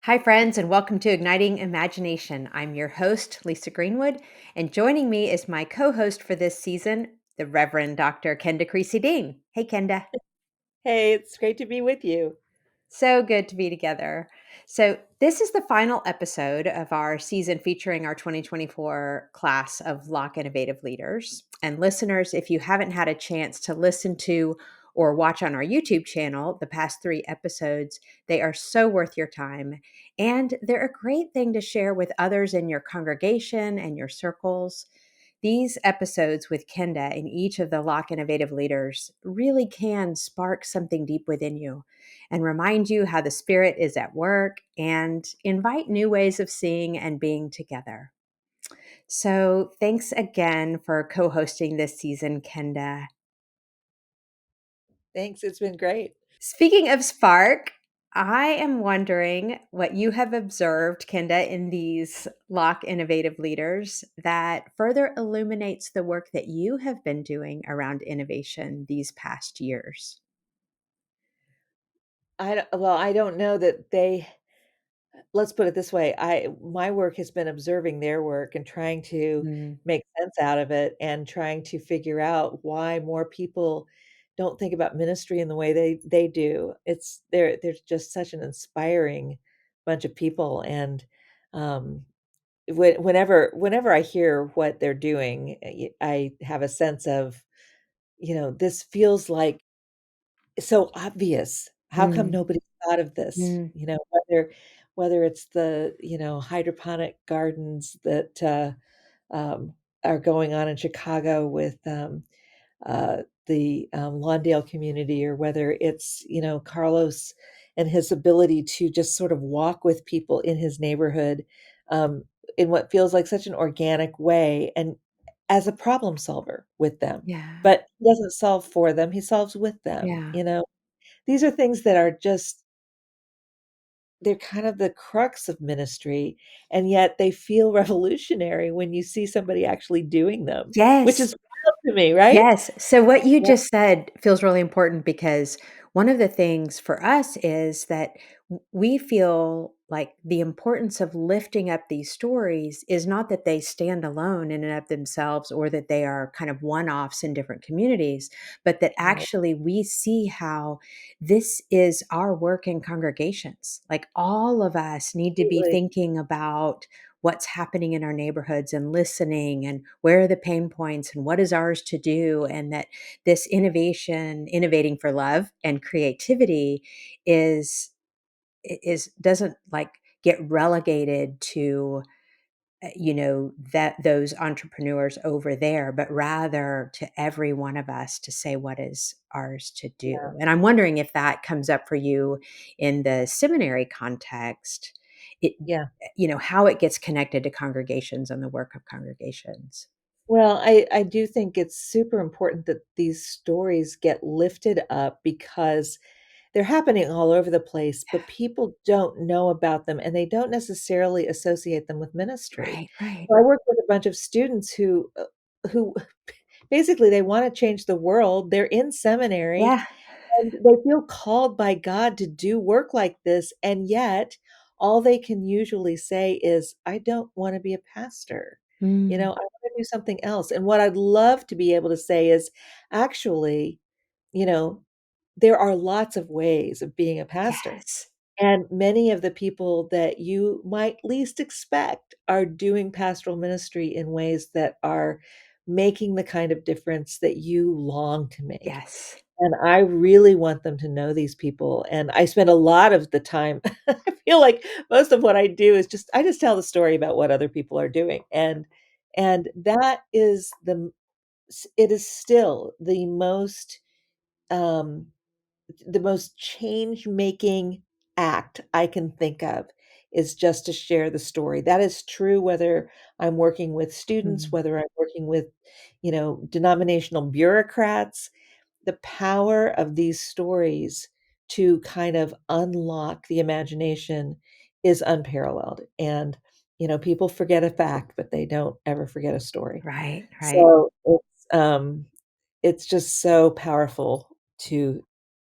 Hi, friends, and welcome to Igniting Imagination. I'm your host, Lisa Greenwood, and joining me is my co host for this season, the Reverend Dr. Kenda Creasy Dean. Hey, Kenda. Hey, it's great to be with you. So good to be together. So, this is the final episode of our season featuring our 2024 class of Lock Innovative Leaders. And listeners, if you haven't had a chance to listen to or watch on our YouTube channel the past three episodes, they are so worth your time. And they're a great thing to share with others in your congregation and your circles. These episodes with Kenda and each of the Lock Innovative Leaders really can spark something deep within you and remind you how the Spirit is at work and invite new ways of seeing and being together. So, thanks again for co hosting this season, Kenda. Thanks. It's been great. Speaking of spark, I am wondering what you have observed, Kenda, in these Lock Innovative Leaders that further illuminates the work that you have been doing around innovation these past years. I don't know that let's put it this way. My work has been observing their work and trying to Mm, make sense out of it and trying to figure out why more people don't think about ministry in the way they do. There's just such an inspiring bunch of people and um whenever I hear what they're doing, I have a sense of, this feels like so obvious. How come mm, nobody thought of this? mm. Whether it's the, hydroponic gardens that, um, are going on in Chicago with, the, Lawndale community, or whether it's, Carlos and his ability to just sort of walk with people in his neighborhood, um, in what feels like such an organic way, and as a problem solver with them. Yeah. But he doesn't solve for them, he solves with them, Yeah. you know? These are things that are just they're kind of the crux of ministry, and yet they feel revolutionary when you see somebody actually doing them, which Yes. is wild to me, right? Yes. So what you Yeah, just said feels really important because one of the things for us is that we feel like the importance of lifting up these stories is not that they stand alone in and of themselves or that they are kind of one offs in different communities, but that right, actually we see how this is our work in congregations. Like all of us need to be absolutely. thinking about what's happening in our neighborhoods and listening and where are the pain points and what is ours to do, and that this innovating for love and creativity is doesn't like get relegated to that those entrepreneurs over there, but rather to every one of us to say what is ours to Yeah, do. And I'm wondering if that comes up for you in the seminary context. It how it gets connected to congregations and the work of congregations. Well, I do think it's super important that these stories get lifted up because they're happening all over the place, but people don't know about them and they don't necessarily associate them with ministry. Right, right. So I work with a bunch of students who basically they want to change the world. They're in seminary Yeah. and they feel called by God to do work like this, and yet all they can usually say is, "I don't wanna be a pastor." Mm. I wanna do something else, and what I'd love to be able to say is, actually, you know, there are lots of ways of being a pastor, Yes. and many of the people that you might least expect are doing pastoral ministry in ways that are making the kind of difference that you long to make. Yes. And I really want them to know these people, and I spend a lot of the time I feel like most of what I do is I just tell the story about what other people are doing, and that is it is still um, the most change-making act I can think of is just to share the story. That is true whether I'm working with students, Mm. whether I'm working with, denominational bureaucrats. The power of these stories to kind of unlock the imagination is unparalleled, and, people forget a fact, but they don't ever forget a story. Right, right. So, it's just so powerful to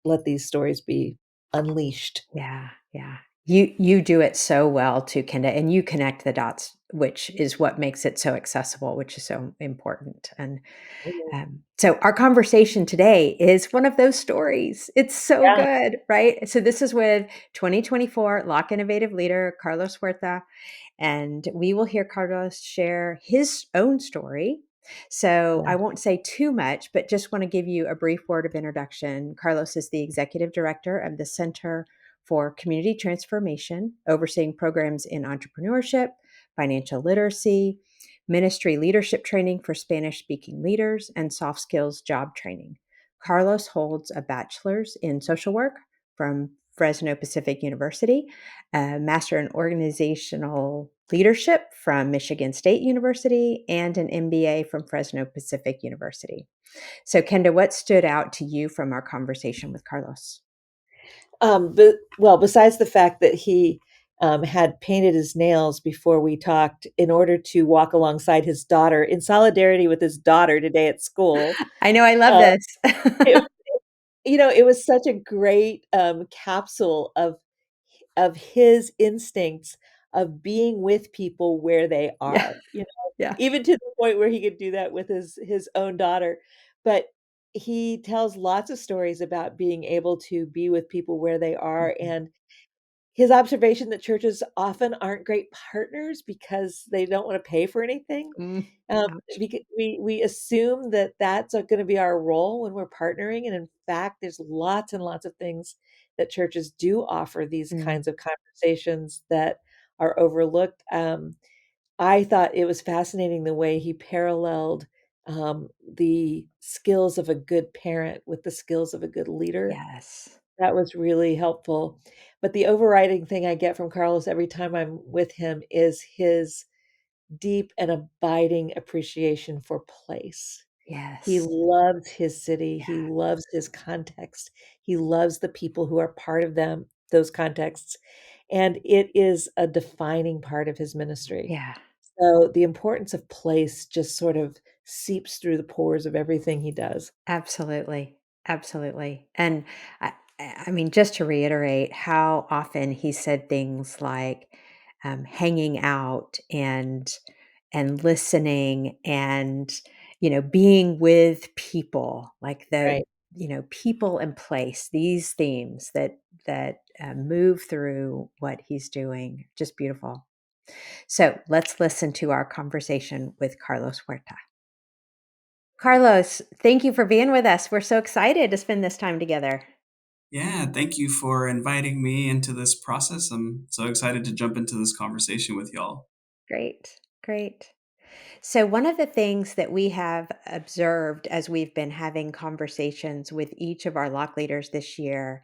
let these stories be unleashed. Yeah, yeah. You do it so well too, Kenda, and you connect the dots, which is what makes it so accessible, which is so important. And Mhm. so our conversation today is one of those stories. It's so Yeah, good, right? So this is with 2024 Lock Innovative Leader Carlos Huerta, and we will hear Carlos share his own story. So yeah. I won't say too much, but just want to give you a brief word of introduction. Carlos is the executive director of the Center for Community Transformation, overseeing programs in entrepreneurship, financial literacy, ministry leadership training for Spanish speaking leaders, and soft skills job training. Carlos holds a bachelor's in social work from Fresno Pacific University, a master in organizational leadership from Michigan State University, and an MBA from Fresno Pacific University. So, Kenda, what stood out to you from our conversation with Carlos? But well, besides the fact that he had painted his nails before we talked in order to walk alongside his daughter in solidarity with his daughter today at school. I know I love Uh, this. it, it was such a great capsule of his instincts of being with people where they Yeah, are, yeah. even to the point where he could do that with his own daughter. But he tells lots of stories about being able to be with people where they are, Mhm. and his observation that churches often aren't great partners because they don't wanna pay for anything. Mm, Um, ouch. we assume that that's gonna be our role when we're partnering, and in fact, there's lots and lots of things that churches do offer these Mm, kinds of conversations that are overlooked. I thought it was fascinating the way he paralleled, the skills of a good parent with the skills of a good leader. yes. That was really helpful. But the overriding thing I get from Carlos every time I'm with him is his deep and abiding appreciation for place. He Yes. loves his city, he Yeah. loves his context, he loves the people who are part of those contexts, and it is a defining part of his ministry. Yeah. So, the importance of place just sort of seeps through the pores of everything he does. Absolutely. Absolutely. And I I mean, just to reiterate how often he said things like, hanging out and listening and, being with people, like Right. people and place, these themes that move through what he's doing. Just beautiful. So let's listen to our conversation with Carlos Huerta. Carlos, thank you for being with us. We're so excited to spend this time together. Yeah, thank you for inviting me into this process. I'm so excited to jump into this conversation with y'all. Great, great. So, one of the things that we have observed as we've been having conversations with each of our lock leaders this year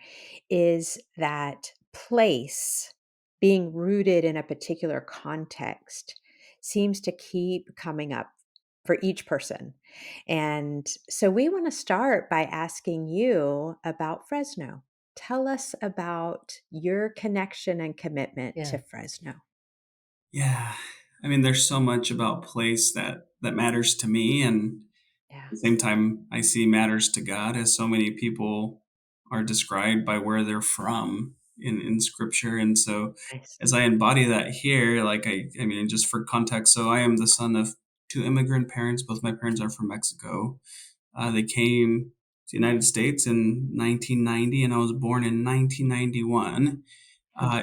is that place, being rooted in a particular context, seems to keep coming up for each person. And so, we want to start by asking you about Fresno. Tell us about your connection and commitment Yeah. to Fresno. Yeah, I mean, there's so much about place that matters to me, and Yeah. at the same time, I see matters to God, as so many people are described by where they're from in Scripture, and so Nice. as I embody that here, like I mean, just for context, so I am the son of two immigrant parents. Both my parents are from Mexico. They came to the United States in 1990, and I was born in 1991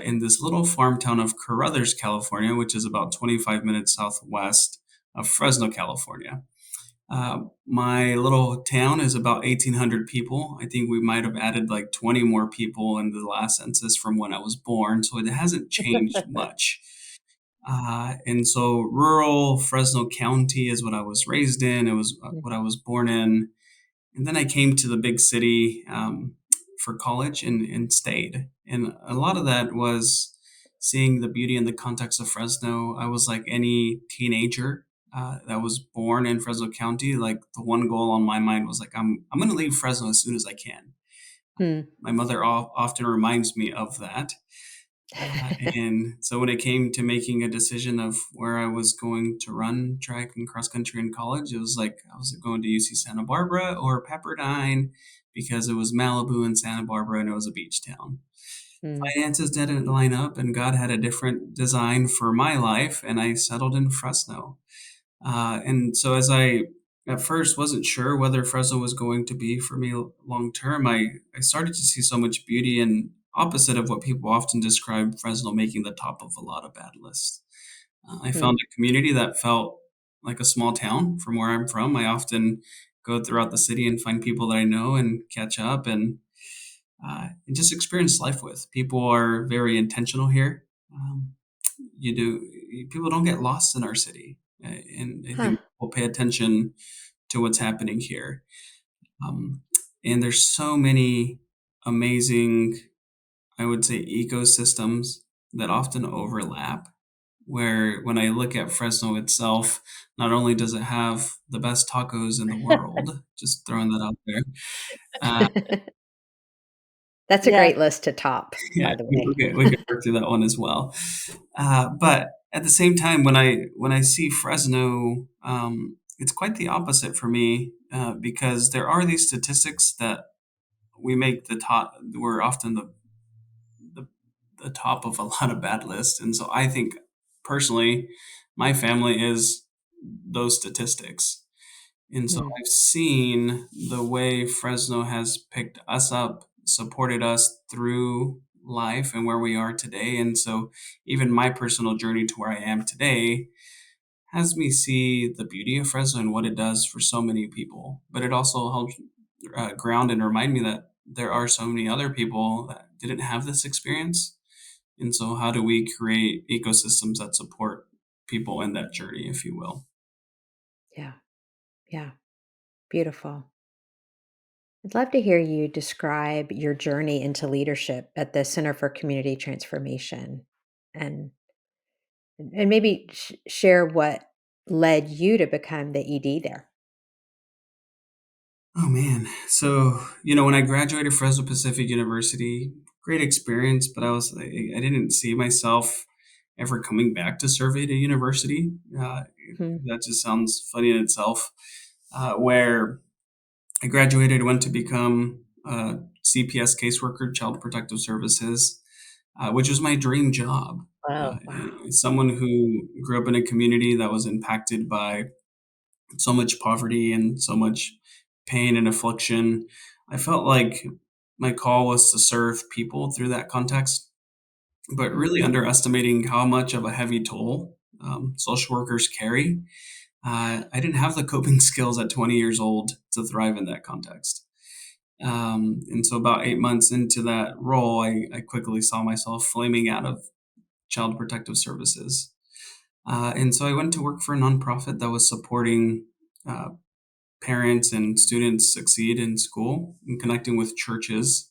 in this little farm town of Carruthers, California, which is about 25 minutes southwest of Fresno, California. My little town is about 1,800 people. I think we might have added like 20 more people in the last census from when I was born, so it hasn't changed much. And so, rural Fresno County is what I was raised in. It was what I was born in, and then I came to the big city for college and stayed. And a lot of that was seeing the beauty in the context of Fresno. I was like any teenager that was born in Fresno County. Like the one goal on my mind was like, I'm going to leave Fresno as soon as I can. Hmm. My mother often reminds me of that. And so when it came to making a decision of where I was going to run track and cross country in college, it was like I was going to UC Santa Barbara or Pepperdine because it was Malibu and Santa Barbara and it was a beach town. Mm. finances didn't line up and God had a different design for my life, and I settled in Fresno. And so as I at first wasn't sure whether Fresno was going to be for me long term, I started to see so much beauty and opposite of what people often describe Fresno making the top of a lot of bad lists. I Mm. found a community that felt like a small town from where I'm from. I often go throughout the city and find people that I know and catch up and just experience life with. People are very intentional here. You do People don't get lost in our city, and I Huh. think we'll pay attention to what's happening here. Um, and there's so many amazing, I would say, ecosystems that often overlap. Where when I look at Fresno itself, not only does it have the best tacos in the world, just throwing that out there. Uh, That's a Yeah. great list to top, yeah, by the we way. could we could work through that one as well. But at the same time, when I see Fresno, it's quite the opposite for me because there are these statistics that we make the top. We're often the the top of a lot of bad lists, and so I think personally, my family is those statistics. And so Mm. I've seen the way Fresno has picked us up, supported us through life and where we are today. And so even my personal journey to where I am today has me see the beauty of Fresno and what it does for so many people. But it also helps ground and remind me that there are so many other people that didn't have this experience. And so, how do we create ecosystems that support people in that journey, if you will? Yeah. Yeah. Beautiful. I'd love to hear you describe your journey into leadership at the Center for Community Transformation and and maybe share what led you to become the ED there. Oh man. So, when I graduated Fresno Pacific University, great experience, but I didn't see myself ever coming back to serve at a university. Hmm. That just sounds funny in itself. Where I graduated, went to become a CPS caseworker, Child Protective Services, which was my dream job. Wow. Wow. Someone who grew up in a community that was impacted by so much poverty and so much pain and affliction. I felt like my call was to serve people through that context, but Mm. really underestimating how much of a heavy toll social workers carry. I didn't have the coping skills at 20 years old to thrive in that context. And so, about 8 months into that role, I quickly saw myself flaming out of Child Protective Services. And so, I went to work for a nonprofit that was supporting uh, parents and students succeed in school and connecting with churches.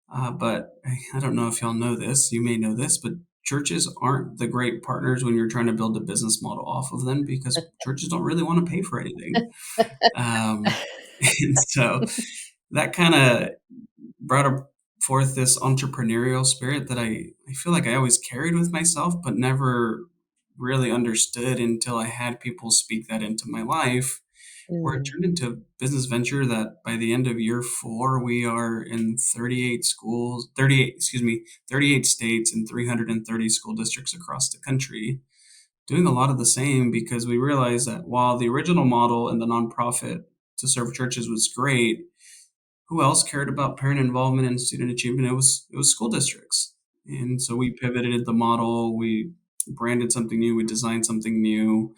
But I don't know if y'all know this, you may know this, but churches aren't the great partners when you're trying to build a business model off of them because churches don't really want to pay for anything. Um, and so that kind of forth this entrepreneurial spirit that I feel like I always carried with myself, but never really understood until I had people speak that into my life where it Mm. turned into a business venture that by the end of year 4, we are in 38 schools, 38, excuse me, 38 states and 330 school districts across the country, doing a lot of the same because we realized that while the original model and the nonprofit to serve churches was great, who else cared about parent involvement and student achievement? It was school districts. And so we pivoted the model, we branded something new, we designed something new,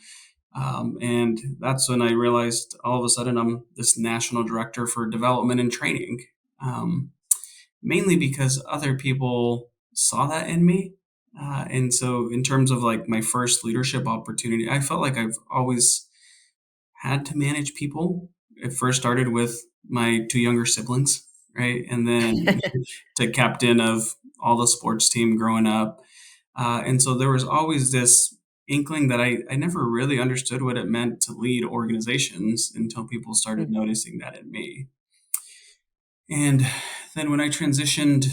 and that's when I realized all of a sudden I'm this national director for development and training, um, mainly because other people saw that in me. And so, in terms of like my first leadership opportunity, I felt like I've always had to manage people. It first started with my two younger siblings, right? And then to captain of all the sports team growing up. And so there was always this inkling that I never really understood what it meant to lead organizations until people started Mm. noticing that in me. And then when I transitioned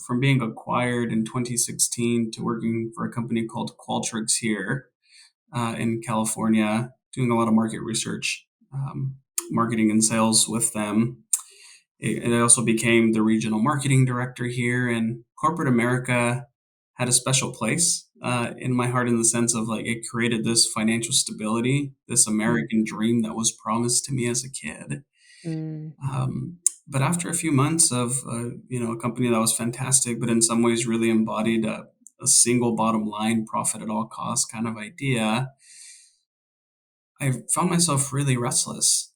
from being acquired in 2016 to working for a company called Qualtrics here in California, doing a lot of market research, marketing and sales with them, and I also became the regional marketing director here. And corporate America had a special place in my heart, in the sense of like it created this financial stability, this Mm, American dream that was promised to me as a kid. mm, Um, but after a few months of a company that was fantastic, but in some ways really embodied a single bottom line, profit at all costs kind of idea, I found myself really restless.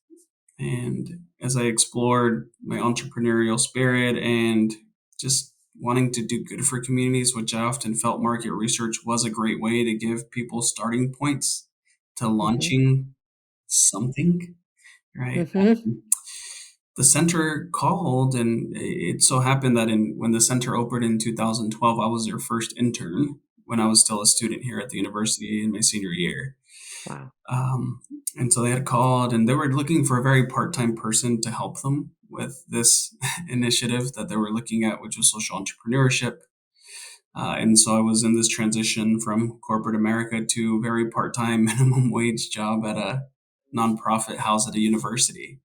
And as I explored my entrepreneurial spirit and just wanting to do good for communities, which I often felt market research was a great way to give people starting points to mhm, launching something, right? mhm. The center called, and it so happened that when the center opened in 2012, I was their first intern when I was still a student here at the university in my senior year. Wow. Um, and so they had called, and they were looking for a very part-time person to help them with this initiative that they were looking at, which was social entrepreneurship. And so I was in this transition from corporate America to a very part-time minimum wage job at a nonprofit housed at a university.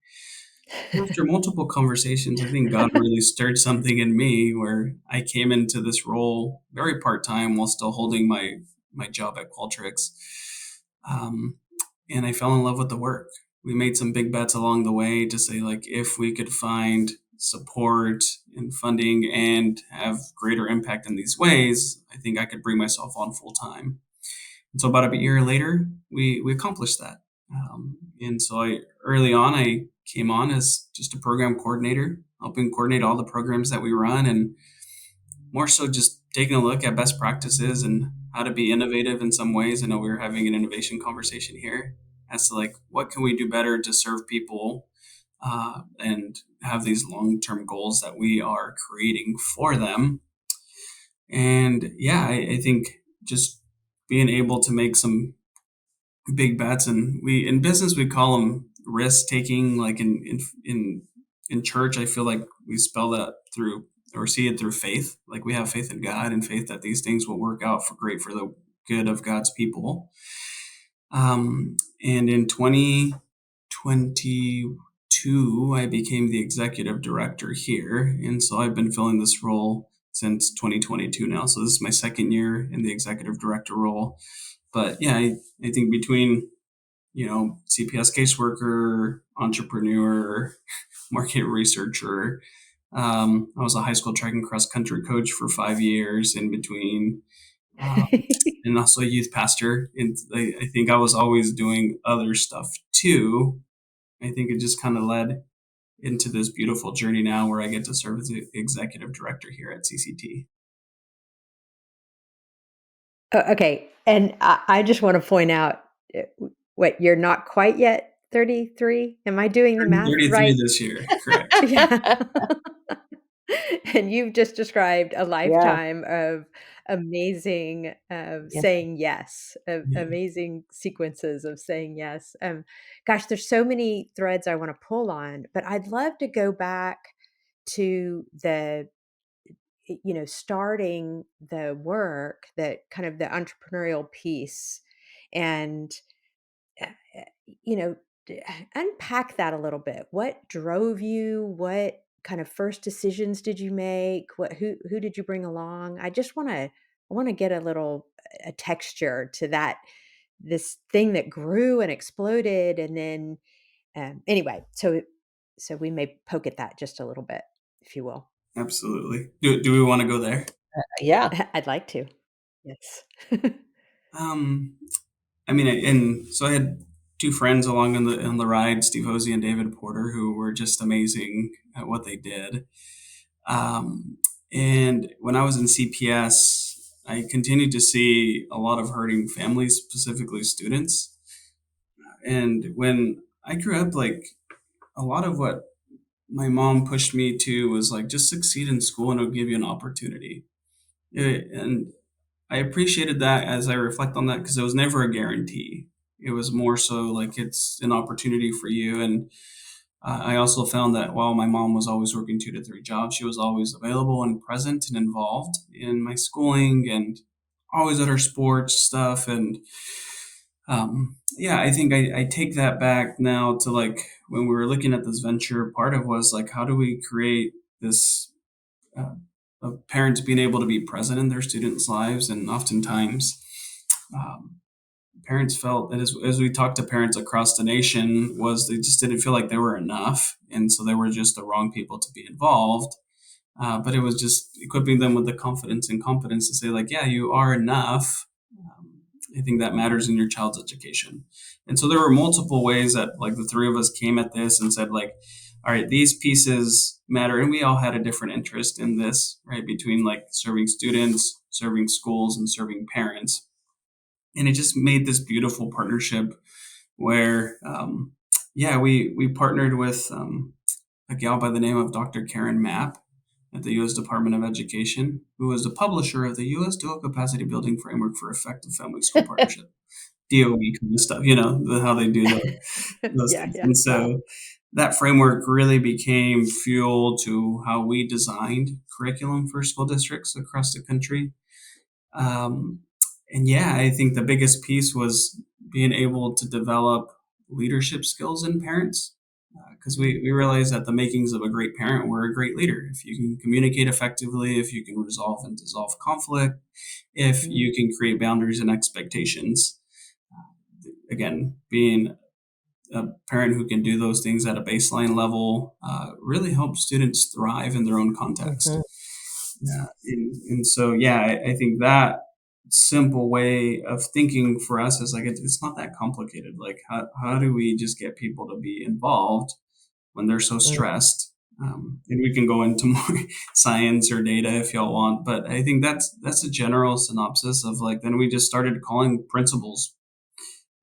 After multiple conversations, I think God really stirred something in me where I came into this role very part-time while still holding my job at Qualtrics. Um, and I fell in love with the work. We made some big bets along the way to say, like, if we could find support and funding and have greater impact in these ways, I think I could bring myself on full time. And so about a year later, we accomplished that. And so early on, I came on as just a program coordinator, helping coordinate all the programs that we run, and more so just taking a look at best practices and how to be innovative in some ways. I know we were having an innovation conversation here as to like what can we do better to serve people and have these long-term goals that we are creating for them. And yeah, I think just being able to make some big bets, and we in business we call them risk taking. Like in church, I feel like we spell that through or see it through faith. Like we have faith in God and faith that these things will work out for great for the good of God's people. And in 2022, I became the executive director here, and so I've been filling this role since 2022 now. So this is my second year in the executive director role. But yeah, I think between CPS caseworker, entrepreneur, market researcher. I was a high school track and cross country coach for 5 years in between, um, and also a youth pastor. And I think I was always doing other stuff too. I think it just kind of led into this beautiful journey now where I get to serve as the executive director here at CCT. Okay, and I just wanna point out, what, you're not quite yet 33? Am I doing the Turning math 33 right? this year, correct? Yeah. And you've just described a Yeah, lifetime of amazing, yeah. saying yes, of Yeah, amazing sequences of saying yes. Gosh, there's so many threads I wanna pull on, but I'd love to go back to starting the work, that kind of the entrepreneurial piece, and uh, uh, you know, unpack that a little bit. What drove you? What kind of first decisions did you make? Who did you bring along? I want to get a little a texture to that, this thing that grew and exploded, and then anyway, so we may poke at that just a little bit, if you will. absolutely. Do we want to go there? Yeah. I'd like to. Yes. Um, I mean, and so I had two friends along on the ride, Steve Hosey and David Porter, who were just amazing at what they did. And when I was in CPS, I continued to see a lot of hurting families, specifically students. And when I grew up, like a lot of what my mom pushed me to was like just succeed in school and it'll give you an opportunity. And I appreciated that as I reflect on that because it was never a guarantee. It was more so like it's an opportunity for you. And I also found that while my mom was always working 2 to 3 jobs, she was always available and present and involved in my schooling and always at her sports stuff. And Yeah, I think I take that back now to like when we were looking at this venture, part of was like, how do we create this uh, of parents being able to be present in their students' lives? And oftentimes, um, parents felt, and as we talked to parents across the nation, was they just didn't feel like they were enough. And so they were just the wrong people to be involved. But it was just equipping them with the confidence and competence to say, like, yeah, you are enough. Um, I think that matters in your child's education. And so there were multiple ways that, like, the three of us came at this and said, like, all right, these pieces matter. And we all had a different interest in this, right? Between like serving students, serving schools, and serving parents. And it just made this beautiful partnership where, yeah, we partnered with a gal by the name of Dr. Karen Mapp at the U.S. Department of Education, who was the publisher of the U.S. Dual Capacity Building Framework for Effective Family School Partnership, DOE kind of stuff, how they do those Yeah, things. yeah. And Wow. so that framework really became fuel to how we designed curriculum for school districts across the country. Um, and yeah, I think the biggest piece was being able to develop leadership skills in parents. Because we realize that the makings of a great parent were a great leader. If you can communicate effectively, if you can resolve and dissolve conflict, if Mm, you can create boundaries and expectations. Again, being a parent who can do those things at a baseline level really helps students thrive in their own context. mhm, Yeah. And so, yeah, I think that simple way of thinking for us is like, it's not that complicated. Like, how do we just get people to be involved when they're so mm, stressed? And we can go into more science or data if y'all want, but I think that's a general synopsis of like, then we just started calling principals,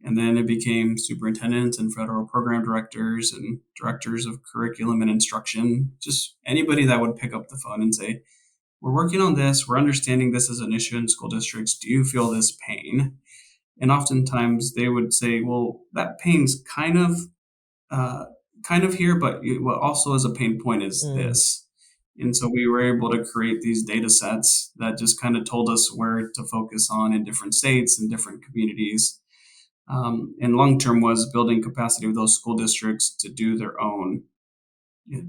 and then it became superintendents and federal program directors and directors of curriculum and instruction, just anybody that would pick up the phone and say, we're working on this. We're understanding this is an issue in school districts. Do you feel this pain? And oftentimes they would say, well, that pain's uh, kind of here, but what also is a pain point is mm. this. And so we were able to create these data sets that just kind of told us where to focus on in different states and different communities. And long term was building capacity of those school districts to do their own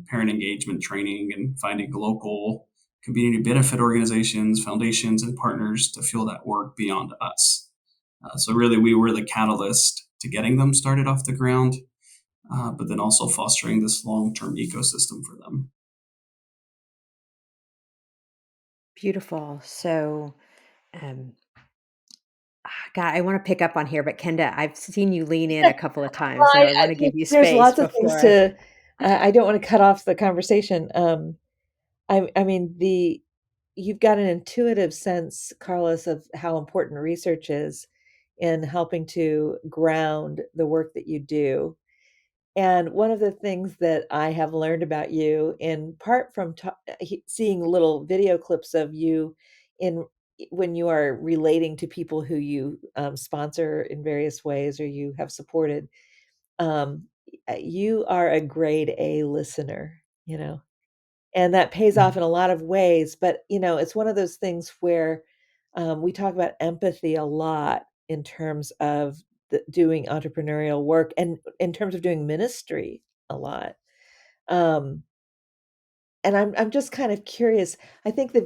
parent engagement training and finding local community benefit organizations, foundations, and partners to fuel that work beyond us. So really, we were the catalyst to getting them started off the ground, but then also fostering this long-term ecosystem for them. Beautiful. So, um, God, I want to pick up on here, but Kenda, I've seen you lean in a couple of times, Well, so I want to give you there's space lots of things before. to I don't wanna cut off the conversation, I mean, the you've got an intuitive sense, Carlos, of how important research is in helping to ground the work that you do. And one of the things that I have learned about you, in part from seeing little video clips of you in when you are relating to people who you sponsor in various ways or you have supported, um, you are a grade A listener, and that pays off in a lot of ways, but, it's one of those things where, we talk about empathy a lot in terms of doing entrepreneurial work and in terms of doing ministry a lot. Um, and I'm just kind of curious. I think the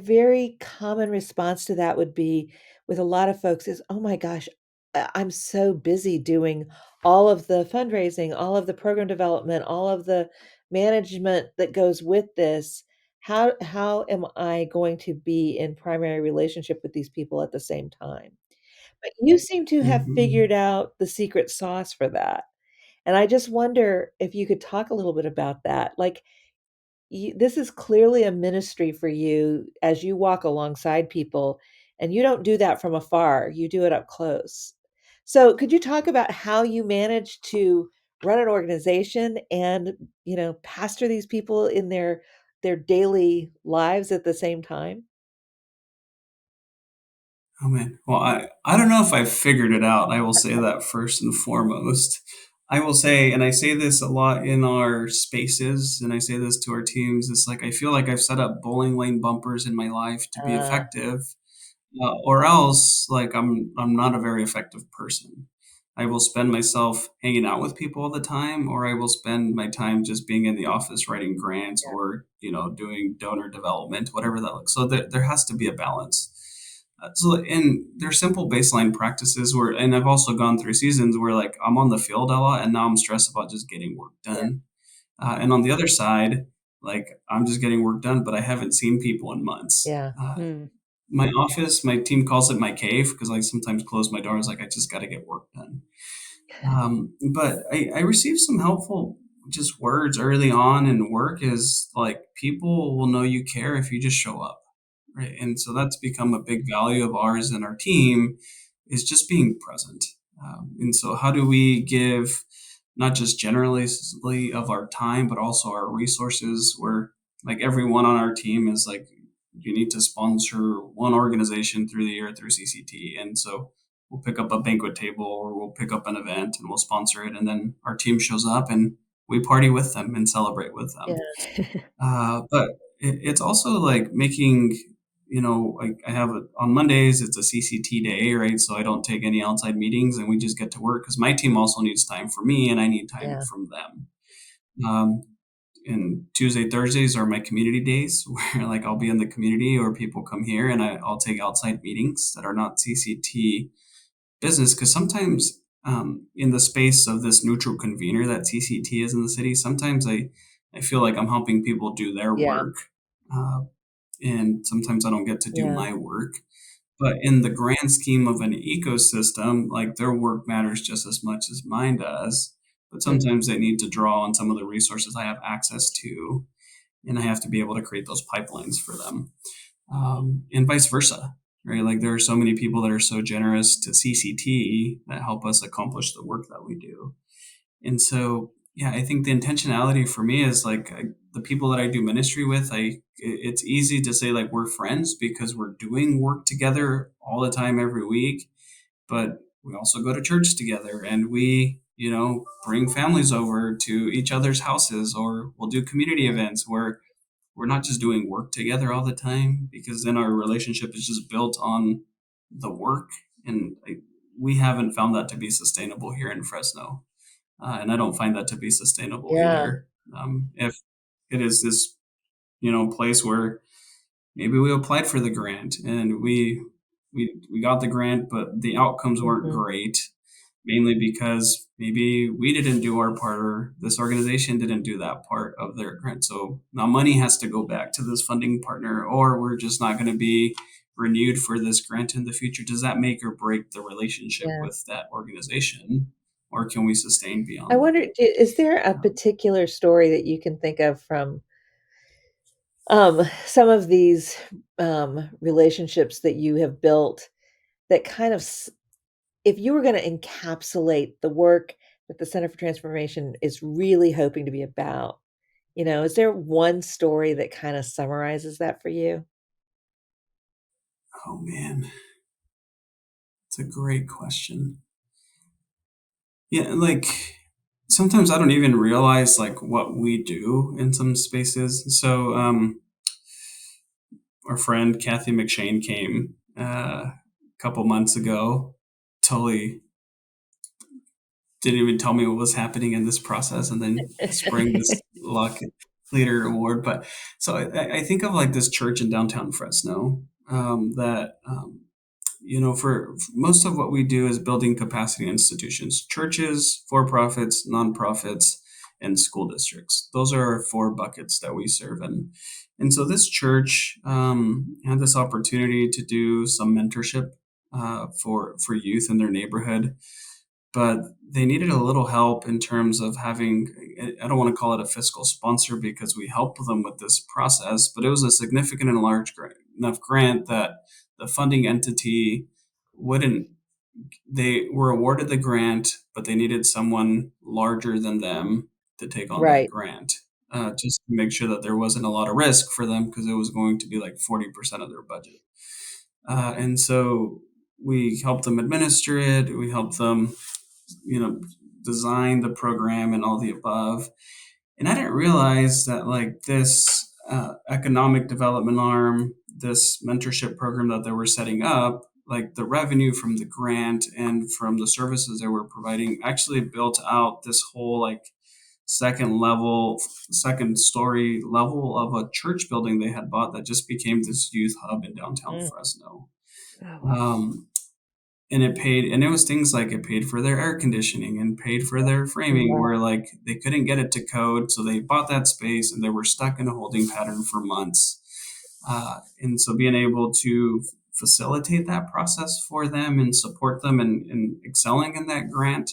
very common response to that would be with a lot of folks is, "Oh my gosh, I'm so busy doing all of the fundraising, all of the program development, all of the management that goes with this. How am I going to be in primary relationship with these people at the same time?" But you seem to have Mhm. figured out the secret sauce for that. And I just wonder if you could talk a little bit about that. Like, this is clearly a ministry for you as you walk alongside people, and you don't do that from afar, you do it up close. So could you talk about how you manage to run an organization and, pastor these people in their daily lives at the same time? Oh man. Well, I don't know if I've figured it out. I will say that first and foremost. I will say, and I say this a lot in our spaces, and I say this to our teams, it's like I feel like I've set up bowling lane bumpers in my life to be Uh, effective. or else like I'm not a very effective person. I will spend myself hanging out with people all the time, or I will spend my time just being in the office writing grants or doing donor development, whatever that looks. So there has to be a balance. And there's simple baseline practices where, and I've also gone through seasons where like I'm on the field a lot, and now I'm stressed about just getting work Yeah. done. And on the other side, like I'm just getting work done, but I haven't seen people in months. Yeah. Mm. My office, my team calls it my cave because I sometimes close my doors like I just got to get work done. But I received some helpful just words early on in work is like people will know you care if you just show up, right? And so that's become a big value of ours in our team is just being present. And so how do we give not just generously of our time, but also our resources where like everyone on our team is like, you need to sponsor one organization through the year through CCT. And so we'll pick up a banquet table or we'll pick up an event and we'll sponsor it. And then our team shows up and we party with them and celebrate with Yeah. them. But it's also like making, like I have on Mondays, it's a CCT day, right? So I don't take any outside meetings and we just get to work because my team also needs time for me and I need time Yeah. from them. Um, and Tuesday, Thursdays are my community days where like I'll be in the community or people come here and I'll take outside meetings that are not CCT business because sometimes in the space of this neutral convener that CCT is in the city, sometimes I feel like I'm helping people do their Yeah. work, uh, and sometimes I don't get to do Yeah. my work. But in the grand scheme of an ecosystem, like their work matters just as much as mine does. But Mm. sometimes they need to draw on some of the resources I have access to, and I have to be able to create those pipelines for them, and vice versa, right? Like there are so many people that are so generous to CCT that help us accomplish the work that we do. And so, yeah, I think the intentionality for me is like the people that I do ministry with, it's easy to say like we're friends because we're doing work together all the time every week, but we also go to church together and we, bring families over to each other's houses or we'll do community Yeah. events where we're not just doing work together all the time because then our relationship is just built on the work. And we haven't found that to be sustainable here in Fresno. And I don't find that to be sustainable Yeah. either. If it is this, place where maybe we applied for the grant and we got the grant, but the outcomes weren't Mhm. great mainly because maybe we didn't do our part or this organization didn't do that part of their grant. So now money has to go back to this funding partner, or we're just not going to be renewed for this grant in the future. Does that make or break the relationship Yeah. with that organization, or can we sustain I beyond wonder, that? is there a Um, particular story that you can think of from some of these relationships that you have built that kind of, if you were going to encapsulate the work that the Center for Transformation is really hoping to be about, is there one story that kind of summarizes that for you? oh man, it's a great question. Yeah, like sometimes I don't even realize like what we do in some spaces. So our friend Kathy McShane came a couple months ago. Totally didn't even tell me what was happening in this process, and then spring this luck leader award. But so I think of like this church in downtown Fresno that for most of what we do is building capacity institutions, churches, for profits, nonprofits, and school districts. Those are our four buckets that we serve in. And so this church had this opportunity to do some mentorship for youth in their neighborhood, but they needed a little help in terms of having, I don't want to call it a fiscal sponsor because we helped them with this process, but it was a significant and large enough grant that the funding entity wouldn't, they were awarded the grant, but they needed someone larger than them to take on that Right. grant, just to make sure that there wasn't a lot of risk for them because it was going to be like 40% of their budget. And so we helped them administer it. We helped them, you know, design the program and all the above. And I didn't realize that like this economic development arm, this mentorship program that they were setting up, like the revenue from the grant and from the services they were providing actually built out this whole like second story level of a church building they had bought that just became this youth hub in downtown Mm, Fresno. Oh, wow. Um, and it was things like it paid for their air conditioning and paid for their framing wow. where like they couldn't get it to code. So they bought that space and they were stuck in a holding pattern for months. And so being able to facilitate that process for them and support them in excelling in that grant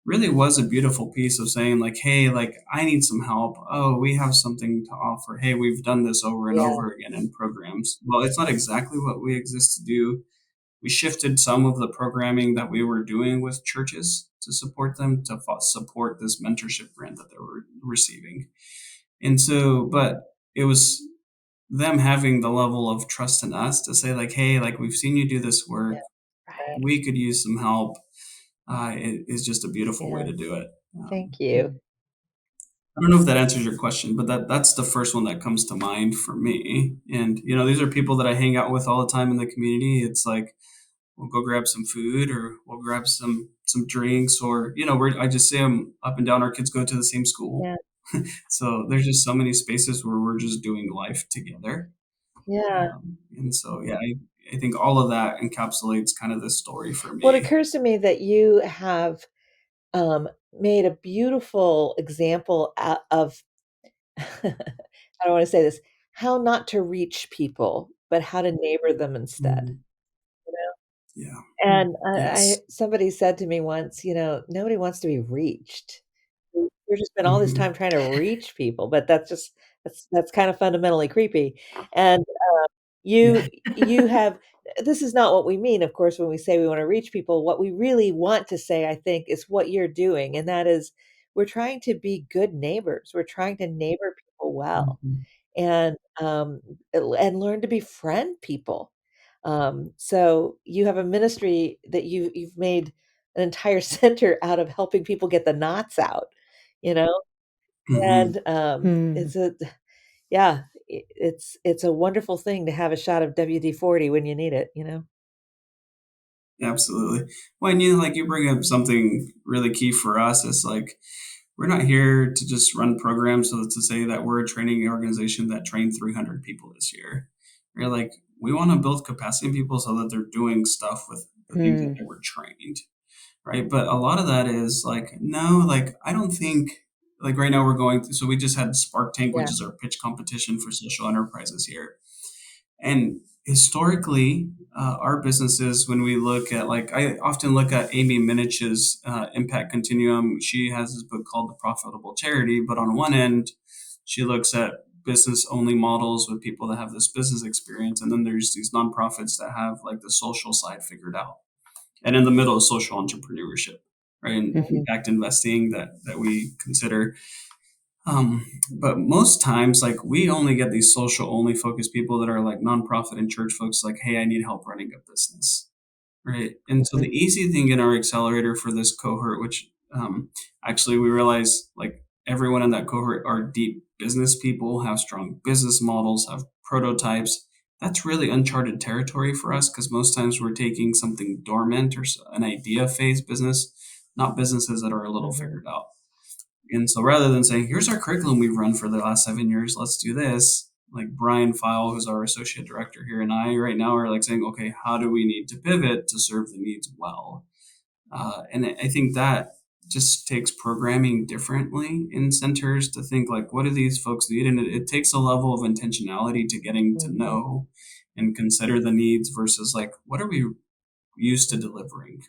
really was a beautiful piece of saying like, hey, like I need some help. Oh, we have something to offer. Hey, we've done this over and Yeah, over again in programs. Well, it's not exactly what we exist to do. We shifted some of the programming that we were doing with churches to support them to support this mentorship grant that they were receiving. And so, but it was them having the level of trust in us to say like, hey, like we've seen you do this yeah, work. Right. We could use some help. It is just a beautiful way yeah. to do it. Thank you. I don't know if that answers your question, but that's the first one that comes to mind for me. And these are people that I hang out with all the time in the community. It's like we'll go grab some food or we'll grab some drinks or I just see them up and down. Our kids go to the same school, Yeah, so there's just so many spaces where we're just doing life together. yeah. And so yeah, I think all of that encapsulates kind of this story for Well, it me. occurs to me that you have made a beautiful example of how do I want to say this? How not to reach people, but how to neighbor them instead. Mhm. You know? Yeah. And I Yes. somebody said to me once, nobody wants to be reached. You're just spend all this Hmm. time trying to reach people, but that's kind of fundamentally creepy. And Yeah. you have this is not what we mean, of course, when we say we wanna reach people. What we really want to say, I think, is what you're doing, and that is we're trying to be good neighbors. We're trying to neighbor people well Hmm. and, and learn to befriend people. So you have a ministry that you've made an entire center out of helping people get the knots out, you know? Hmm. And, Hmm. it's a yeah, it's a wonderful thing to have a shot of WD-40 when you need it, you know? Absolutely. Well, and like you bring up something really key for us. It's like we're not here to just run programs so to say that we're a training organization that trained 300 people this year. We're like we want to build capacity in people so that they're doing stuff with the things that Hmm. they were trained, right? But a lot of that is like no, like I don't think like right now we're going through. So we just had Spark Tank, which Yeah. is our pitch competition for social enterprises here. And historically, our businesses, when we look at, like, I often look at Amy Minich's impact continuum. She has this book called The Profitable Charity, but on one end, she looks at business only models with people that have this business experience. And then there's these nonprofits that have like the social side figured out. And in the middle is social entrepreneurship, right? And Mhm, impact investing that we consider. But most times, like we only get these social only focused people that are like nonprofit and church folks, like, hey, I need help running a business. Right. And so the mhm, easy thing in our accelerator for this cohort, which actually we realize like everyone in that cohort are deep business people, have strong business models, have prototypes. That's really uncharted territory for us because most times we're taking something dormant or an idea phase business, not businesses that are a little mhm, figured out. And so rather than saying, here's our curriculum we've run for the last 7 years, let's do this, like Brian File, who's our associate director here, and I right now are like saying, okay, how do we need to pivot to serve the needs well? And I think that just takes programming differently in centers to think like, what do these folks need? And it takes a level of intentionality to getting to mhm. know and consider the needs versus like, what are we used to delivering?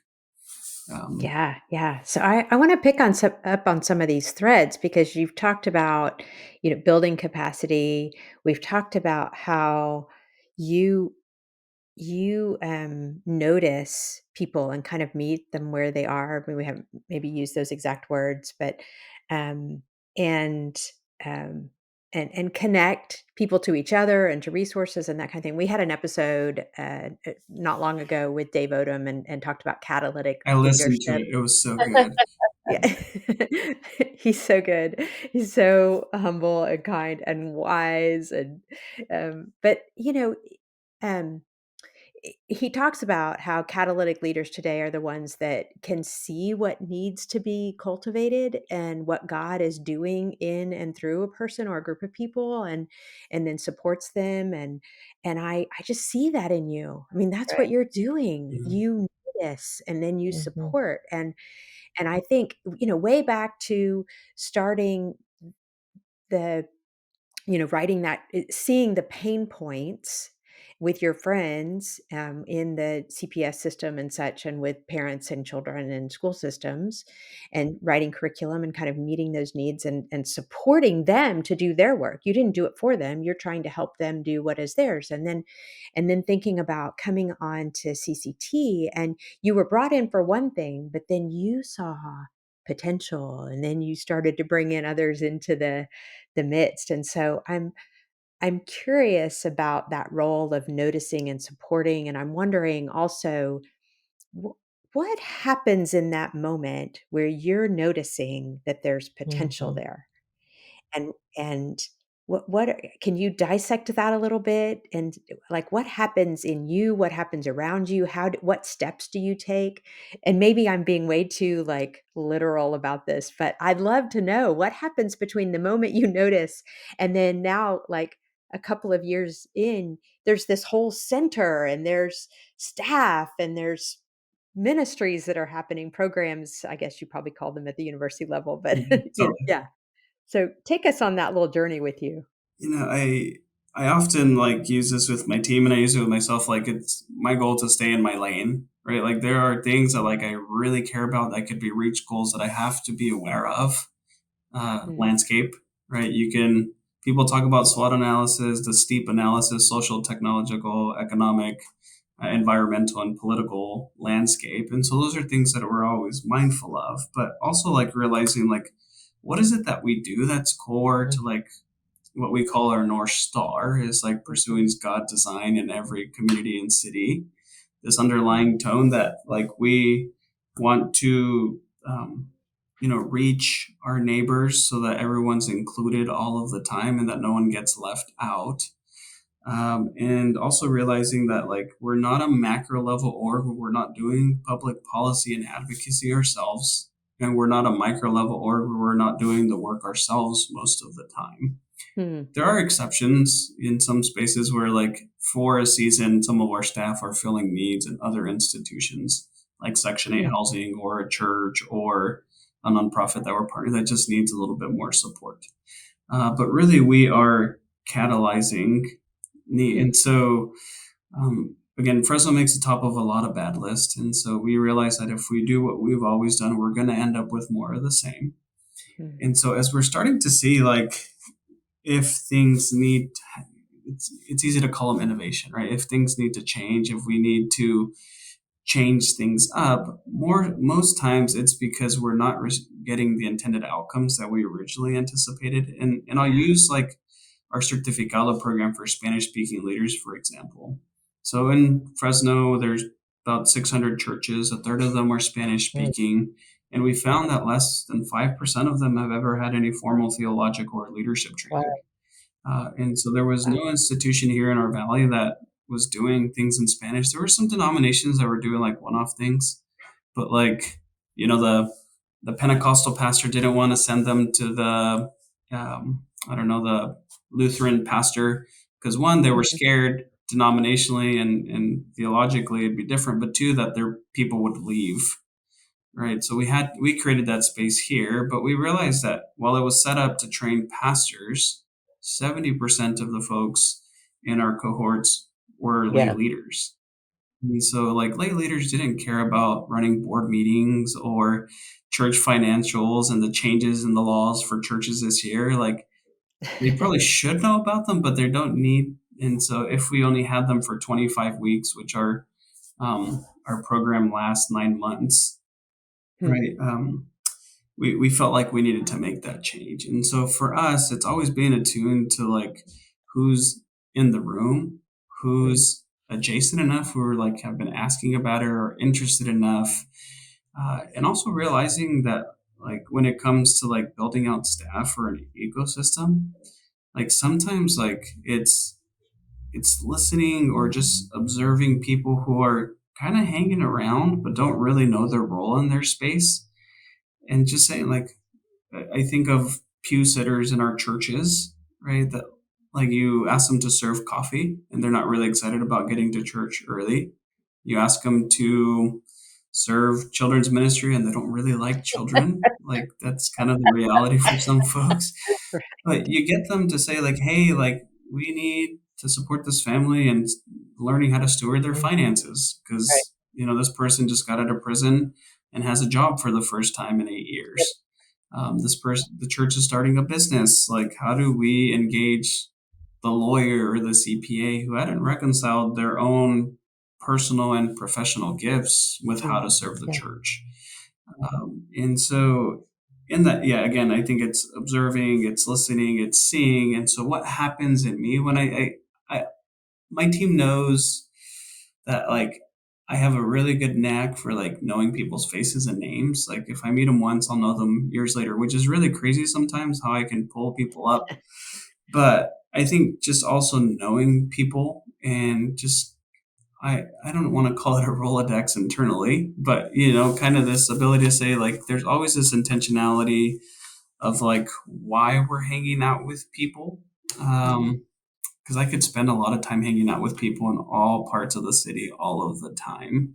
Um, Yeah, yeah. So I want to pick on some up on some of these threads because you've talked about, building capacity. We've talked about how you notice people and kind of meet them where they are. I mean, we haven't maybe used those exact words, but um, and um, and connect people to each other and to resources and that kind of thing. We had an episode not long ago with Dave Odom and talked about catalytic I listened to leadership. it. It was so good. Yeah. He's so good. He's so humble and kind and wise but, um he talks about how catalytic leaders today are the ones that can see what needs to be cultivated and what God is doing in and through a person or a group of people and then supports them and I just see that in you. I mean, that's what Right. you're doing. Mhm. You notice and then you Mhm. support and I think, way back to starting the writing that seeing the pain points with your friends, in the CPS system and such, and with parents and children and school systems, and writing curriculum and kind of meeting those needs and supporting them to do their work. You didn't do it for them. You're trying to help them do what is theirs. And then thinking about coming on to CCT, and you were brought in for one thing, but then you saw potential, and then you started to bring in others into the midst. And so I'm curious about that role of noticing and supporting, and I'm wondering also wh- what happens in that moment where you're noticing that there's potential Mhm. there? And can you dissect that a little bit? And like, what happens in you? What happens around you? What steps do you take? And maybe I'm being way too like literal about this, but I'd love to know what happens between the moment you notice and then now, like a couple of years in, there's this whole center and there's staff and there's ministries that are happening, programs, I guess you probably call them at the university level, but Mhm. Totally. yeah. So take us on that little journey with you. I often like use this with my team and I use it with myself. Like it's my goal to stay in my lane, right? Like there are things that like I really care about that could be reach goals that I have to be aware of. Mm, Landscape, right? People talk about SWOT analysis, the steep analysis, social, technological, economic, environmental, and political landscape. And so those are things that we're always mindful of, but also like realizing like, what is it that we do that's core Mhm. to like what we call our North Star is like Mhm. pursuing God design in every community and city. This Mhm. underlying tone that like we want to, um, reach our neighbors so that everyone's included all of the time and that no one gets left out. And also realizing that like we're not a macro level org, we're not doing public policy and advocacy ourselves, and we're not a micro level org, we're not doing the work ourselves most of the time. mm, There are exceptions in some spaces where, like, for a season, some of our staff are filling needs in other institutions, like Section 8 mm, housing or a church or a nonprofit that we're partnering that just needs a little bit more support. But really, we are catalyzing need. mm, And so, again, Fresno makes the top of a lot of bad lists. And so we realize that if we do what we've always done, we're going to end up with more of the same. mm. And so, as we're starting to see, like, if things need it's easy to call them innovation, right? If things need to change, if we need to change things up, most times it's because we're not getting the intended outcomes that we originally anticipated. And I'll Yeah. use like our certificado program for Spanish speaking leaders, for example. So in Fresno, there's about 600 churches, a third of them are Spanish Mm. speaking. And we found that less than 5% of them have ever had any formal theological or leadership training. Wow. And so there was no institution here in our valley that was doing things in Spanish. There were some denominations that were doing like one-off things, but like the Pentecostal pastor didn't want to send them to the I don't know, the Lutheran pastor, because one, they were Mhm. scared denominationally and theologically it'd be different, but two, that their people would leave. Right. So we created that space here, but we realized that while it was set up to train pastors, 70% of the folks in our cohorts were lay Yeah. leaders. And so like lay leaders didn't care about running board meetings or church financials and the changes in the laws for churches this year. Like they probably should know about them, but they don't need. And so if we only had them for 25 weeks, which our program lasts 9 months, Hmm, right? We felt like we needed to make that change. And so for us, it's always been attuned to like who's in the room, Mm. who's adjacent enough, who are like have been asking about it or interested enough. And also realizing that like when it comes to like building out staff or an ecosystem, like sometimes like it's listening or just observing people who are kind of hanging around but don't really know their role in their space, and just saying like, I think of pew sitters in our churches, right? That like you ask them to serve coffee and they're not really excited about getting to church early. You ask them to serve children's ministry and they don't really like children. Like that's kind of the reality for some folks. But you get them to say like, hey, like we need to support this family and learning how to steward their Mhm. finances Right. because this person just got out of prison and has a job for the first time in eight Yep. years. This person, the church is starting a business. Like, how do we engage the lawyer or the CPA who hadn't reconciled their own personal and professional gifts with how Mm. to serve the Yeah. church? And so, in that, yeah, again, I think it's observing, it's listening, it's seeing. And so, what happens in me when I my team knows that like I have a really good knack for like knowing people's faces and names. Like if I meet them once, I'll know them years later, which is really crazy sometimes how I can pull people up. But I think just also knowing people and just I don't want to call it a Rolodex internally, but kind of this ability to say like there's always this intentionality of like why we're hanging out with people. Mhm. Um, because I could spend a lot of time hanging out with people in all parts of the city all of the time.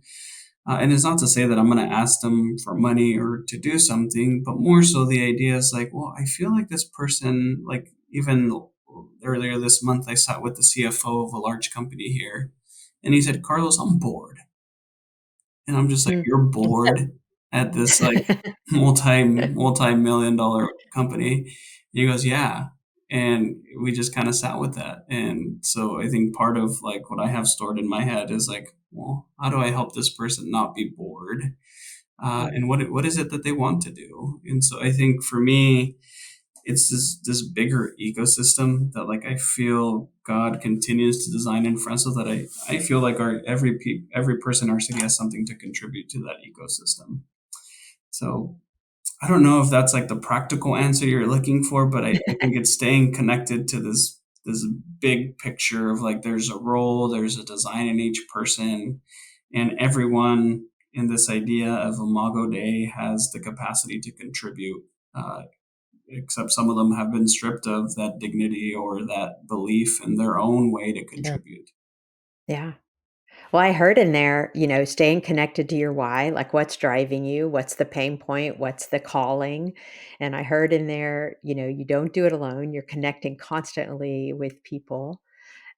And it's not to say that I'm going to ask them for money or to do something, but more so the idea is like, well, I feel like this person, like even earlier this month, I sat with the CFO of a large company here, and he said, Carlos, I'm bored. And I'm just like, Mm. you're bored at this like multi-million dollar company. And he goes, yeah. And we just kind of sat with that. And so I think part of like what I have stored in my head is like, well, how do I help this person not be bored? Mm. And what is it that they want to do? And so I think for me, it's this bigger ecosystem that like I feel God continues to design in Fresno that I feel like every person in our city has something to contribute to that ecosystem. So I don't know if that's like the practical answer you're looking for, but I think it's staying connected to this big picture of like there's a role, there's a design in each person, and everyone in this idea of Imago Day has the capacity to contribute. Except some of them have been stripped of that dignity or that belief in their own way to Yeah. contribute. Yeah. Well, I heard in there, staying connected to your why, like what's driving you, what's the pain point, what's the calling. And I heard in there, you don't do it alone. You're connecting constantly with people.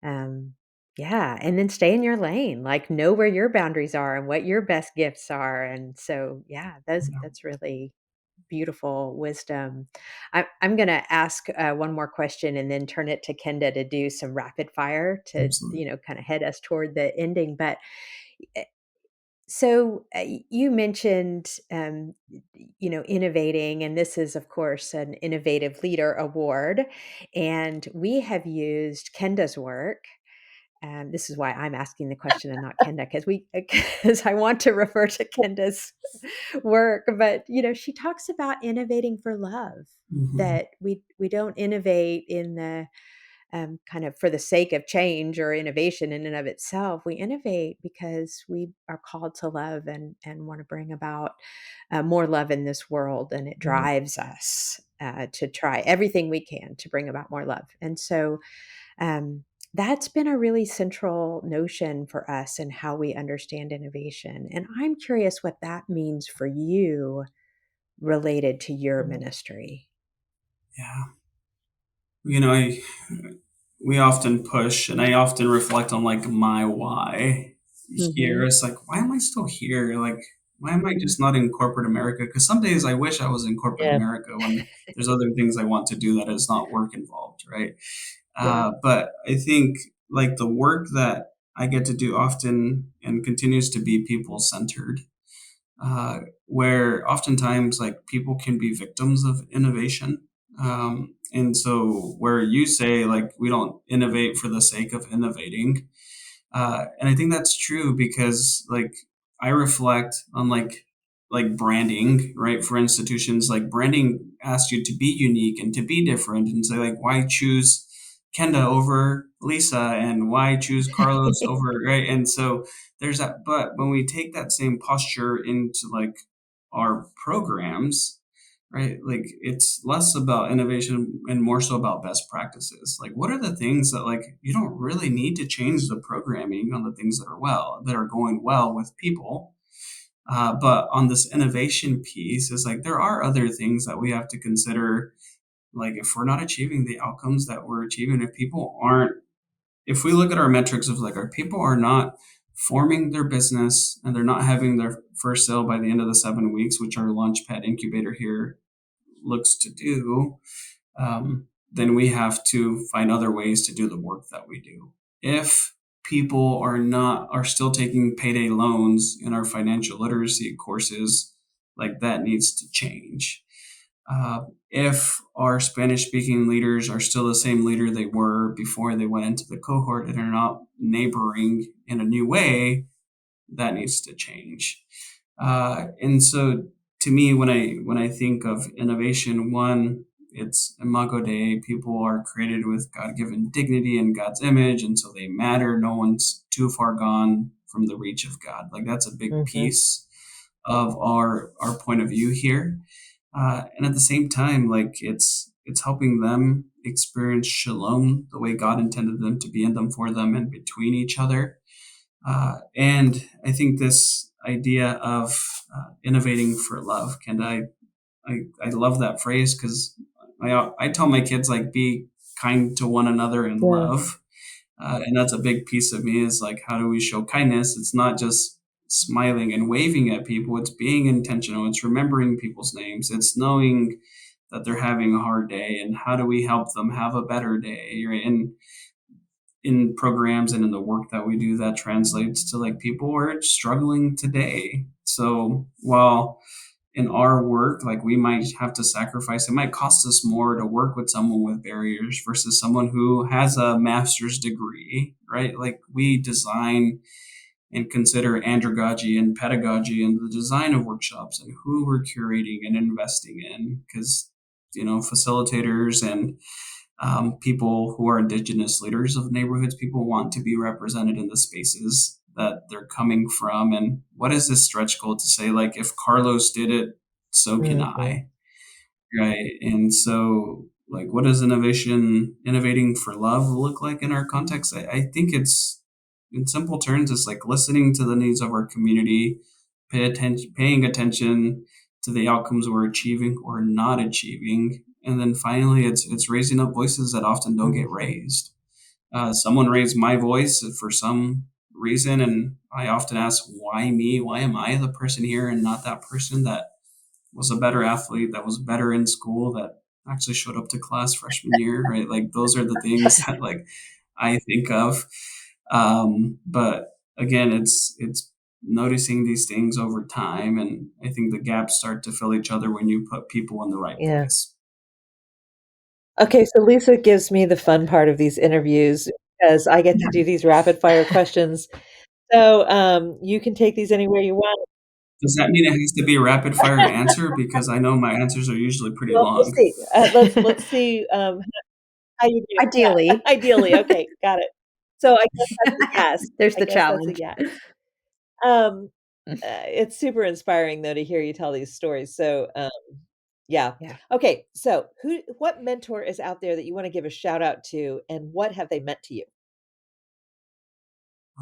Um, yeah. And then stay in your lane, like know where your boundaries are and what your best gifts are. And so, yeah, Yeah, that's really beautiful wisdom. I'm going to ask one more question and then turn it to Kenda to do some rapid fire to, absolutely. kind of head us toward the ending. But eh, so you mentioned, innovating, and this is, of course, an Innovative Leader Award. And we have used Kenda's work. This is why I'm asking the question and not Kenda, because I want to refer to Kenda's work. But she talks about innovating for love. Hmm. That we don't innovate in the kind of for the sake of change or innovation in and of itself. We innovate because we are called to love and want to bring about more love in this world, and it Mhm. drives us to try everything we can to bring about more love. And so um, that's been a really central notion for us in how we understand innovation. And I'm curious what that means for you related to your Mhm. ministry. Yeah. You know, I, we often push and I often reflect on like my why here. Hmm. It's like, why am I still here? Like, why am I Hmm. just not in corporate America? Because some days I wish I was in corporate Yeah. America when there's other things I want to do that is not work involved, right? Yeah. But I think like the work that I get to do often and continues to be people centered, where oftentimes like people can be victims of innovation. And so where you say like we don't innovate for the sake of innovating, and I think that's true because like I reflect on like like branding, right? For institutions, like branding asks you to be unique and to be different, and say like, why choose Kenda over Lisa, and why choose Carlos over, right? And so there's that. But when we take that same posture into like our programs, right? Like it's less about innovation and more so about best practices. Like what are the things that like you don't really need to change the programming on the things that are going well with people. But on this innovation piece is like there are other things that we have to consider. Like if we're not achieving the outcomes that we're achieving, if we look at our metrics of like our people are not forming their business and they're not having their first sale by the end of the 7 weeks, which our Launchpad incubator here looks to do, then we have to find other ways to do the work that we do. If people are still taking payday loans in our financial literacy courses, like that needs to change. If our Spanish speaking leaders are still the same leader they were before they went into the cohort and are not neighboring in a new way, that needs to change. And so to me, when I think of innovation, one, it's Imago Dei. People are created with God-given dignity and God's image, and so they matter. No one's too far gone from the reach of God. Like that's a big Mhm. piece of our point of view here. And at the same time, like it's helping them experience shalom the way God intended them to be in them, for them, and between each other. And I think this idea of innovating for love, Kenda, I love that phrase because I tell my kids like be kind to one another in Yeah. love, and that's a big piece of me is like how do we show kindness? It's not just smiling and waving at people; it's being intentional. It's remembering people's names. It's knowing that they're having a hard day, and how do we help them have a better day, right? And in programs and in the work that we do, that translates to like people are struggling today. So while in our work, like we might have to sacrifice, it might cost us more to work with someone with barriers versus someone who has a master's degree, right? Like we design and consider andragogy and pedagogy and the design of workshops and who we're curating and investing in, because facilitators and people who are indigenous leaders of neighborhoods, people want to be represented in the spaces that they're coming from. And what is this stretch goal to say, like, if Carlos did it, so can Mhm. I, right? And so, like, what does innovating for love look like in our context? I think it's, in simple terms, it's like listening to the needs of our community, paying attention to the outcomes we're achieving or not achieving, and then finally, it's raising up voices that often don't get Mhm. raised. Someone raised my voice for some reason, and I often ask, why me? Why am I the person here and not that person that was a better athlete, that was better in school, that actually showed up to class freshman year, right? Like those are the things that like I think of. But again, it's noticing these things over time, and I think the gaps start to fill each other when you put people in the right Yeah. place. Okay, so Lisa gives me the fun part of these interviews because I get to Yeah. do these rapid fire questions. So, you can take these anywhere you want. Does that mean it has to be a rapid fire answer? Because I know my answers are usually pretty Well, we'll long. see. Let's see, how you do. Yeah, Ideally. ideally, okay, got it. So I guess that's a yes. There's I the guess that's a challenge. yes. Um, it's super inspiring, though, to hear you tell these stories, so, yeah. Yeah. Okay, so what mentor is out there that you wanna give a shout out to, and what have they meant to you?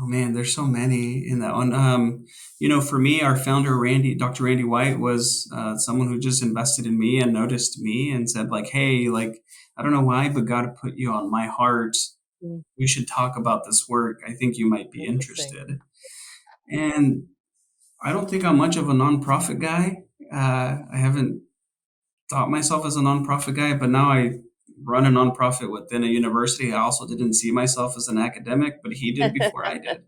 Oh man, there's so many in that one. For me, our founder, Dr. Randy White, was someone who just invested in me and noticed me and said, like, hey, like, I don't know why, but God put you on my heart. Mm, We should talk about this work. I think you might be interesting. interested. And I don't think I'm much of a nonprofit guy. I haven't thought myself as a nonprofit guy, but now I run a nonprofit within a university. I also didn't see myself as an academic, but he did before I did.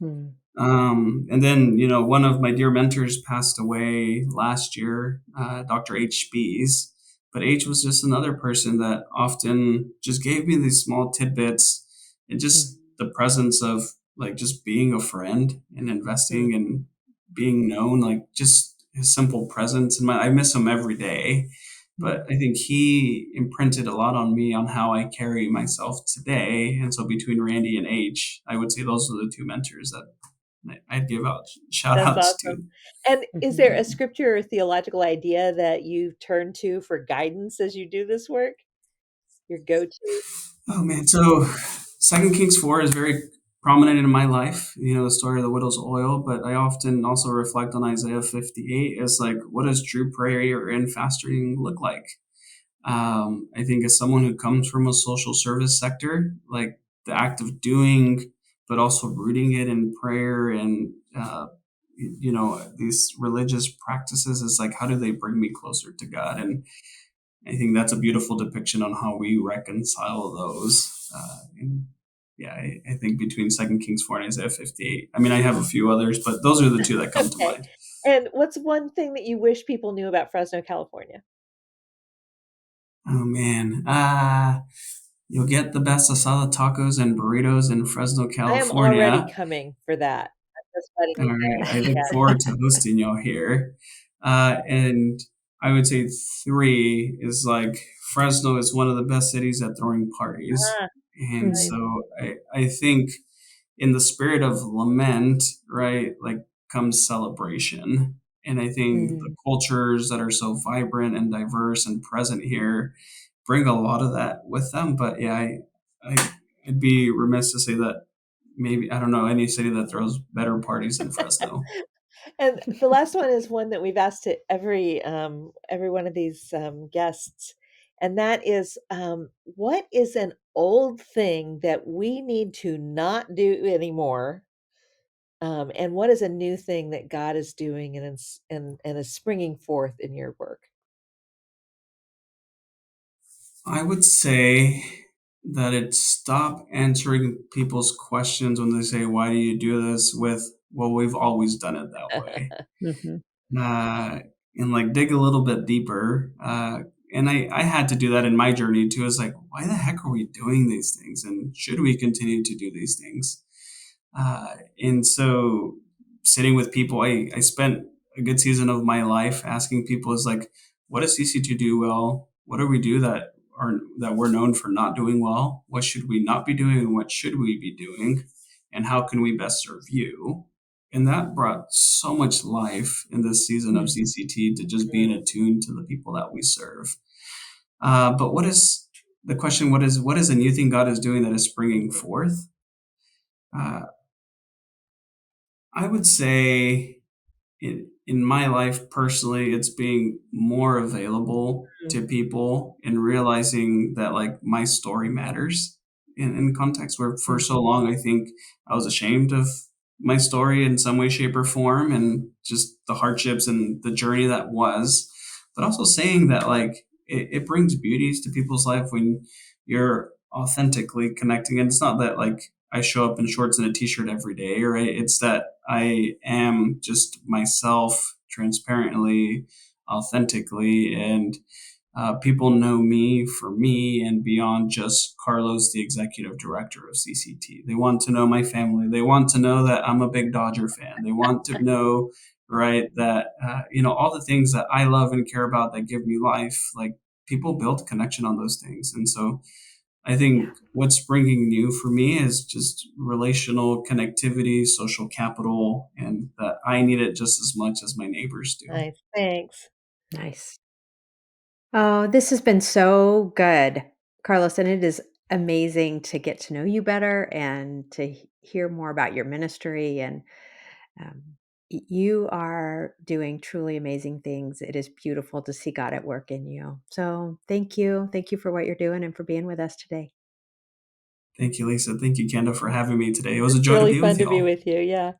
Hmm, And then, one of my dear mentors passed away last year, Dr. H. Bees. But H was just another person that often just gave me these small tidbits and hmm, just the presence of like just being a friend and hmm, investing and being known, like just his simple presence, and I miss him every day. But I think he imprinted a lot on me on how I carry myself today. And so between Randy and H, I would say those are the two mentors that I'd give out shout That's outs awesome. to. And is Mhm. there a scripture or theological idea that you turn to for guidance as you do this work? Your go-to? Oh man, so Second Kings 4 is very prominent in my life. The story of the widow's oil, but I often also reflect on Isaiah 58 as like, what does true prayer and fasting look like? I think as someone who comes from a social service sector, like the act of doing, but also rooting it in prayer and these religious practices is like, how do they bring me closer to God? And I think that's a beautiful depiction on how we reconcile those. And yeah, I think between Second Kings 4 and Isaiah 58. I mean, I have a few others, but those are the two that come to Okay. mind. And what's one thing that you wish people knew about Fresno, California? Oh man, you'll get the best asada tacos and burritos in Fresno, I am already California. coming for that. I'm just letting All you right, know. I look Yeah. forward to hosting y'all here. And I would say three is like Fresno is one of the best cities at throwing parties. Ah, And nice. Mhm. so I think in the spirit of lament, right, like comes celebration. And I think the Mm. cultures that are so vibrant and diverse and present here bring a lot of that with them. But yeah, I'd be remiss to say that maybe, I don't know, any city that throws better parties than Fresno. And the last one is one that we've asked to every one of these guests, and that is what is an old thing that we need to not do anymore, and what is a new thing that God is doing and is springing forth in your work? I would say that it stop answering people's questions when they say, "Why do you do this?" with, "Well, we've always done it that way." Mhm. uh, and like dig a little bit deeper. And I had to do that in my journey too. Is like, why the heck are we doing these things? And should we continue to do these things? And so sitting with people, I spent a good season of my life asking people is like, what does CC2 do well? What do we do that we're known for not doing well? What should we not be doing and what should we be doing? And how can we best serve you? And that brought so much life in this season of Mm. CCT to just being Mm, attuned to the people that we serve. But what is the question? What is a new thing God is doing that is springing mhm, forth? Uh, I would say in my life personally, it's being more available mm, to people and realizing that like my story matters in context where for so Mhm. long I think I was ashamed of my story in some way, shape, or form and just the hardships and the journey that was. But also saying that like it brings beauties to people's life when you're authentically connecting. And it's not that like I show up in shorts and a t-shirt every day, right? It's that I am just myself transparently, authentically, and people know me for me and beyond just Carlos, the executive director of CCT. They want to know my family. They want to know that I'm a big Dodger fan. They want to know, right, that, all the things that I love and care about that give me life, like people build connection on those things. And so I Yeah. think what's springing new for me is just relational connectivity, social capital, and that I need it just as much as my neighbors do. nice. Thanks. Nice. Oh, this has been so good, Carlos, and it is amazing to get to know you better and to hear more about your ministry. And um, you are doing truly amazing things. It is beautiful to see God at work in you. So thank you. Thank you for what you're doing and for being with us today. Thank you, Lisa. Thank you, Kenda, for having me today. It was a It's joy to really be fun with to be y'all. with you. Yeah.